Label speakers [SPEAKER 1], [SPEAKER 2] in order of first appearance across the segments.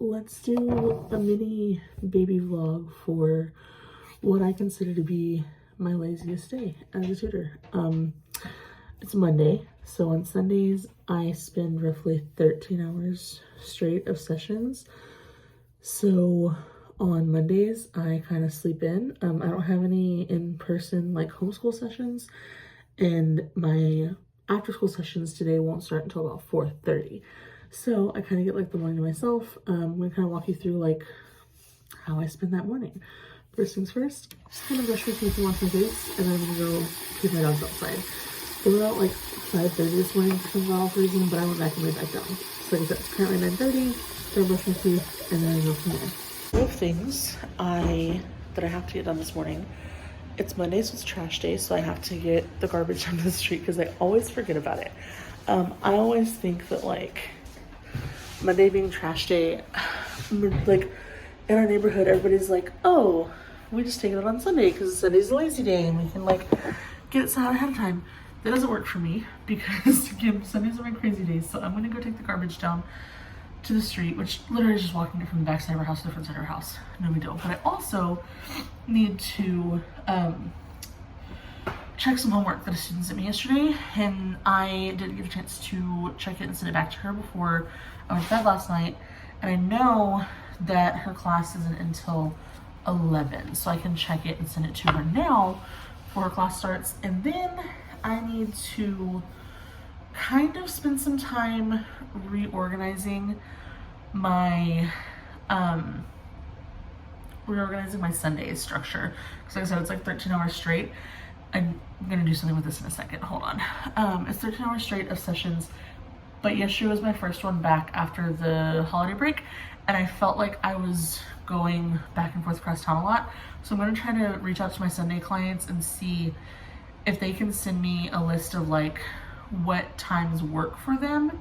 [SPEAKER 1] let's do a mini baby vlog for what I consider to be my laziest day as a tutor. It's Monday, so on Sundays I spend roughly 13 hours straight of sessions. So on Mondays I kind of sleep in. I don't have any in-person like homeschool sessions, and my after-school sessions today won't start until about 4:30. So I kind of get like the morning to myself. I'm gonna kind of walk you through like how I spend that morning. First things first, just gonna brush my teeth and wash my face, and then I'm gonna go take my dogs outside. They were out like 5:30 this morning for some odd reason, but I went back and laid back down. So like I said, it's currently 9:30. Gonna brush my teeth, and then I go from there. Couple of things that I have to get done this morning. It's Monday, so it's trash day, so I have to get the garbage down the street because I always forget about it. I always think that like Monday being trash day, like in our neighborhood, everybody's like, oh, we just take it out on Sunday because Sunday's a lazy day and we can like get it set out ahead of time. That doesn't work for me because again, Sundays are my crazy days. So I'm gonna go take the garbage down to the street, which literally is just walking it from the back side of our house to the front side of our house. No big deal. But I also need to check some homework that a student sent me yesterday, and I didn't get a chance to check it and send it back to her before I went to bed last night. And I know that her class isn't until 11, so I can check it and send it to her now before her class starts. And then I need to kind of spend some time reorganizing my Sunday structure, because like I said, it's like 13 hours straight. I'm gonna do something with this in a second, hold on. It's 13 hours straight of sessions, but yesterday was my first one back after the holiday break, and I felt like I was going back and forth across town a lot. So I'm gonna try to reach out to my Sunday clients and see if they can send me a list of like what times work for them,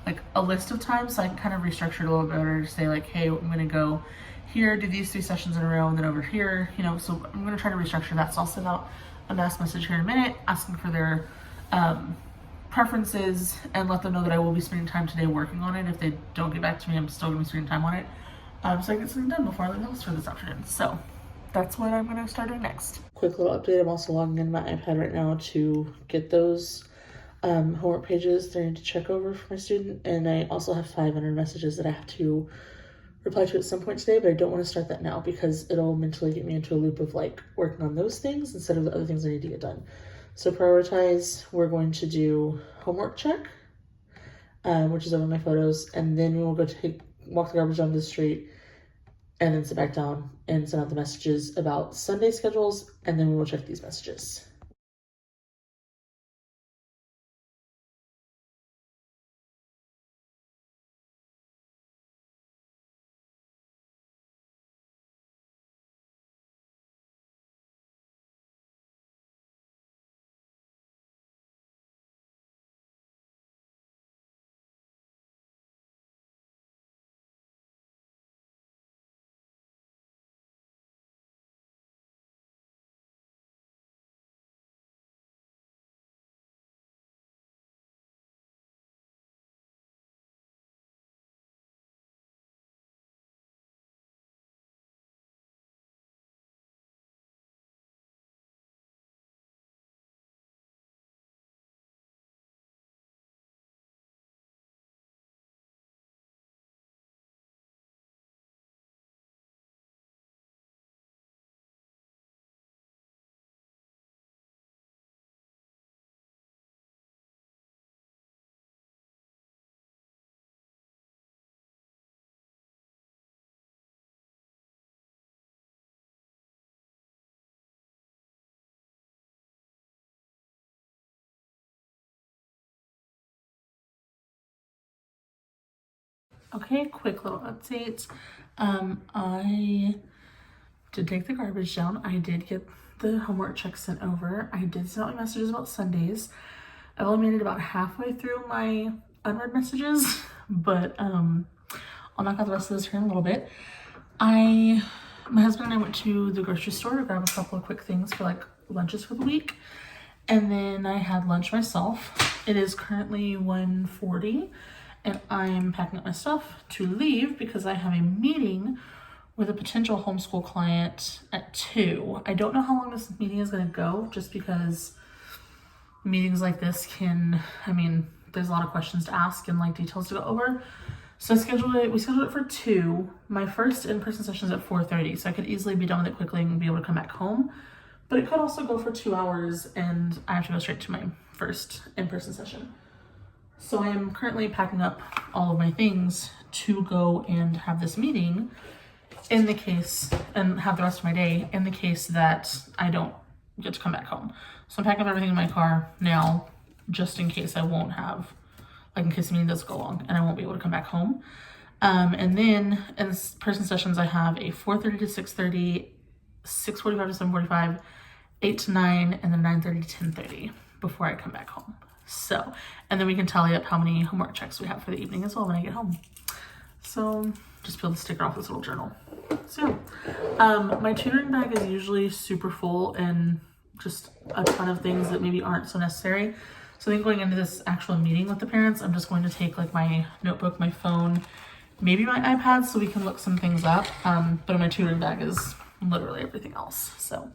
[SPEAKER 1] like a list of times, so I can kind of restructure it a little bit better to say like, hey, I'm gonna go here, do these 3 sessions in a row, and then over here, you know. So I'm gonna try to restructure that. So I'll send out a mass message here in a minute asking for their preferences and let them know that I will be spending time today working on it. If they don't get back to me, I'm still gonna be spending time on it, so I can get something done before I leave the house for this afternoon. So that's what I'm gonna start doing next. Quick little update, I'm also logging in my iPad right now to get those homework pages that I need to check over for my student, and I also have 500 messages that I have to reply to at some point today, but I don't want to start that now because it'll mentally get me into a loop of like working on those things instead of the other things I need to get done. So prioritize, we're going to do homework check, which is over my photos, and then we will go walk the garbage down to the street, and then sit back down and send out the messages about Sunday schedules, and then we will check these messages. Okay, quick little update. I did take the garbage down. I did get the homework check sent over. I did send out my messages about Sundays. I've only made it about halfway through my unread messages, but I'll knock out the rest of this here in a little bit. My husband and I went to the grocery store to grab a couple of quick things for like lunches for the week, and then I had lunch myself. It is currently 1:40, and I'm packing up my stuff to leave because I have a meeting with a potential homeschool client at 2. I don't know how long this meeting is going to go, just because meetings like this can, I mean, there's a lot of questions to ask and like details to go over. So we scheduled it for 2. My first in-person session is at 4:30, so I could easily be done with it quickly and be able to come back home. But it could also go for 2 hours and I have to go straight to my first in-person session. So I am currently packing up all of my things to go and have this meeting in the case, and have the rest of my day in the case that I don't get to come back home. So I'm packing up everything in my car now, just in case I won't have, like in case the meeting does go long and I won't be able to come back home. And then in person sessions, I have a 4:30 to 6:30, 6:45 to 7:45, 8 to 9, and then 9:30 to 10:30 before I come back home. So, and then we can tally up how many homework checks we have for the evening as well when I get home. So just peel the sticker off this little journal. So my tutoring bag is usually super full and just a ton of things that maybe aren't so necessary. So I think going into this actual meeting with the parents, I'm just going to take like my notebook, my phone, maybe my iPad so we can look some things up. But in my tutoring bag is literally everything else. So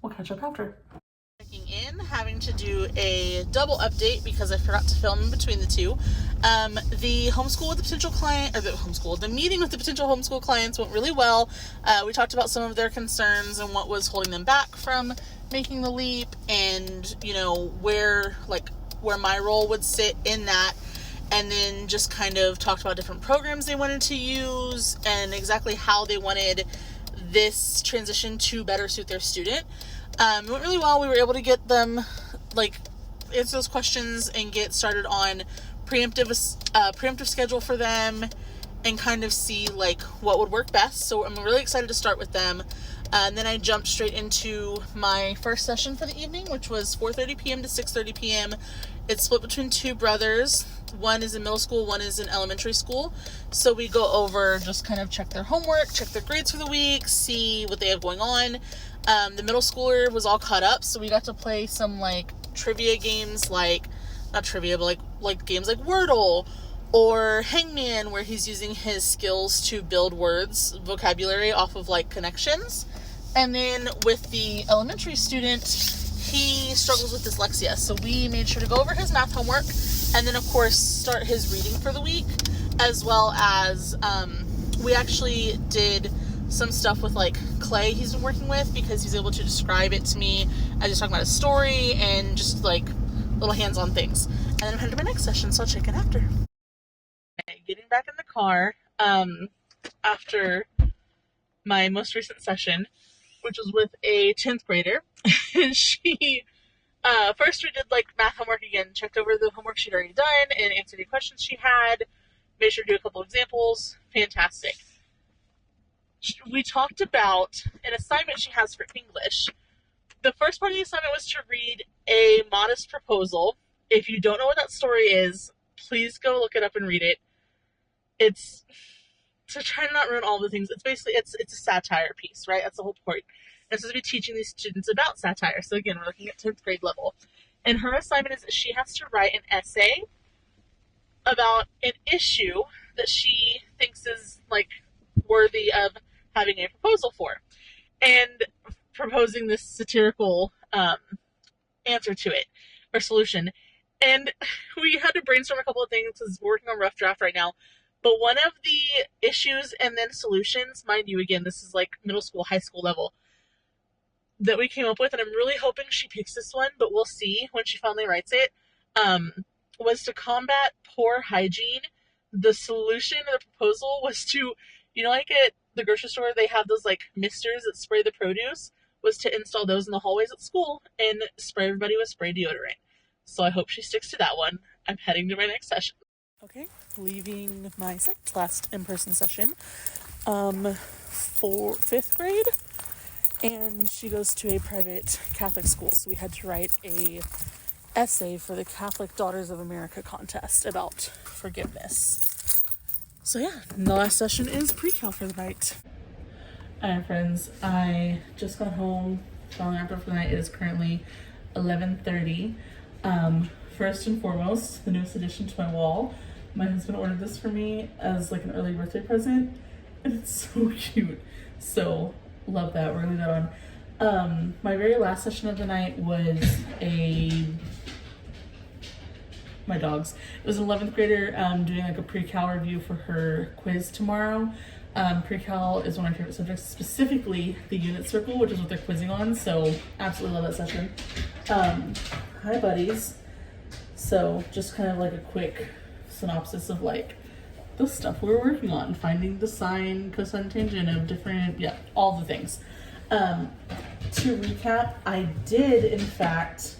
[SPEAKER 1] we'll catch up after. Checking in, having to do a double update because I forgot to film in between the two. The homeschool with the potential client, or the meeting with the potential homeschool clients went really well. We talked about some of their concerns and what was holding them back from making the leap, and you know where my role would sit in that, and then just kind of talked about different programs they wanted to use and exactly how they wanted this transition to better suit their student. It went really well. We were able to get them answer those questions and get started on preemptive schedule for them and kind of see what would work best. So I'm really excited to start with them. And then I jumped straight into my first session for the evening, which was 4:30 p.m. to 6:30 p.m. It's split between 2 brothers. One is in middle school, one is in elementary school. So we go over, just kind of check their homework, check their grades for the week, see what they have going on. The middle schooler was all caught up, so we got to play some trivia games, not trivia, but games like Wordle or Hangman, where he's using his skills to build words, vocabulary off of connections. And then with the elementary student, he struggles with dyslexia, so we made sure to go over his math homework and then of course start his reading for the week, as well as we actually did some stuff with clay he's been working with, because he's able to describe it to me as he's talking about a story and just little hands-on things. And then I'm headed to my next session, so I'll check in after. Okay, getting back in the car after my most recent session, which was with a 10th grader. And she first we did math homework again, checked over the homework she'd already done and answered any questions she had, made sure to do a couple examples. Fantastic. We talked about an assignment she has for English. The first part of the assignment was to read A Modest Proposal. If you don't know what that story is, please go look it up and read it. It's to try to not ruin all the things. It's basically, it's a satire piece, right? That's the whole point. And so to be teaching these students about satire. So again, we're looking at 10th grade level. And her assignment is that she has to write an essay about an issue that she thinks is worthy of having a proposal for, and proposing this satirical answer to it, or solution. And we had to brainstorm a couple of things because we're working on rough draft right now. But one of the issues and then solutions, mind you, again, this is middle school, high school level, that we came up with, and I'm really hoping she picks this one, but we'll see when she finally writes it, was to combat poor hygiene. The solution or the proposal was to, at the grocery store, they have those misters that spray the produce, was to install those in the hallways at school and spray everybody with spray deodorant. So I hope she sticks to that one. I'm heading to my next session. Okay, leaving my second to last in-person session for 5th grade, and she goes to a private Catholic school, so we had to write a essay for the Catholic Daughters of America contest about forgiveness. So yeah, the last session is pre-cal for the night. Alright friends, I just got home, falling after for the night. It is currently 11:30. First and foremost, the newest addition to my wall, My husband ordered this for me as like an early birthday present, and it's so cute. So love that. We're gonna leave that on. My very last session of the night was my dog's. It was an 11th grader doing like a pre-cal review for her quiz tomorrow. Pre-cal is one of my favorite subjects, specifically the unit circle, which is what they're quizzing on. So absolutely love that session. Hi buddies. So just kind of like a quick synopsis of like the stuff we're working on, finding the sine, cosine, tangent of different, yeah, all the things. To recap, I did in fact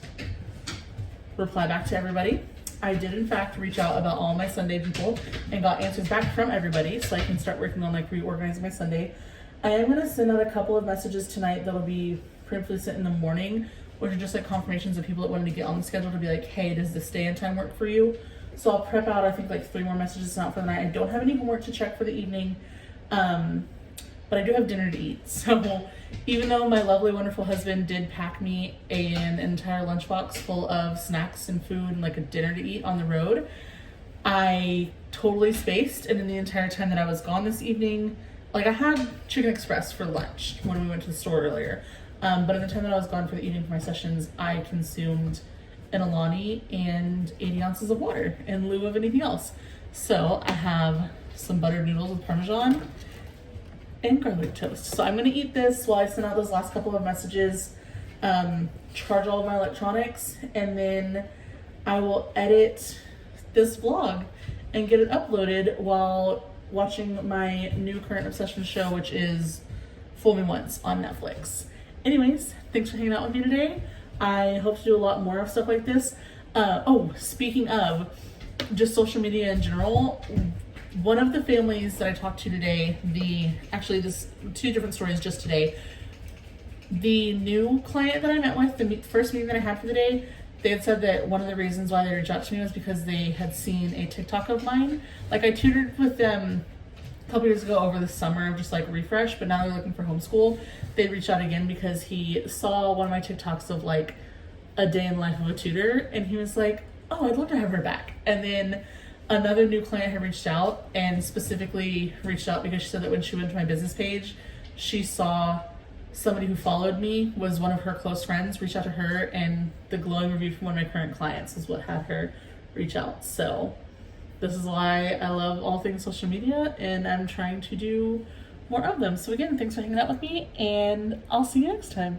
[SPEAKER 1] reply back to everybody. I did in fact reach out about all my Sunday people and got answers back from everybody, so I can start working on like reorganizing my Sunday. I am gonna send out a couple of messages tonight that'll be preemptively sent in the morning, which are just like confirmations of people that wanted to get on the schedule to be like, hey, does this day and time work for you? So I'll prep out, I think, like 3 more messages out for the night. I don't have any homework to check for the evening, but I do have dinner to eat. So even though my lovely, wonderful husband did pack me an entire lunchbox full of snacks and food and like a dinner to eat on the road, I totally spaced. And in the entire time that I was gone this evening, like I had Chicken Express for lunch when we went to the store earlier. But in the time that I was gone for the evening for my sessions, I consumed an Alani and 80 ounces of water in lieu of anything else. So I have some buttered noodles with Parmesan and garlic toast. So I'm gonna eat this while I send out those last couple of messages, charge all of my electronics, and then I will edit this vlog and get it uploaded while watching my new current obsession show, which is Fool Me Once on Netflix. Anyways, thanks for hanging out with me today. I hope to do a lot more of stuff like this. Speaking of just social media in general, one of the families that I talked to today, this 2 different stories just today. The new client that I met with, the first meeting that I had for the day, they had said that one of the reasons why they reached out to me was because they had seen a TikTok of mine. Like I tutored with them a couple years ago over the summer of just like refresh, but now they're looking for homeschool. They reached out again because he saw one of my TikToks of like a day in the life of a tutor, and he was like, oh, I'd love to have her back. And then another new client had reached out, and specifically reached out because she said that when she went to my business page, she saw somebody who followed me was one of her close friends reach out to her, and the glowing review from one of my current clients is what had her reach out. So this is why I love all things social media, and I'm trying to do more of them. So again, thanks for hanging out with me, and I'll see you next time.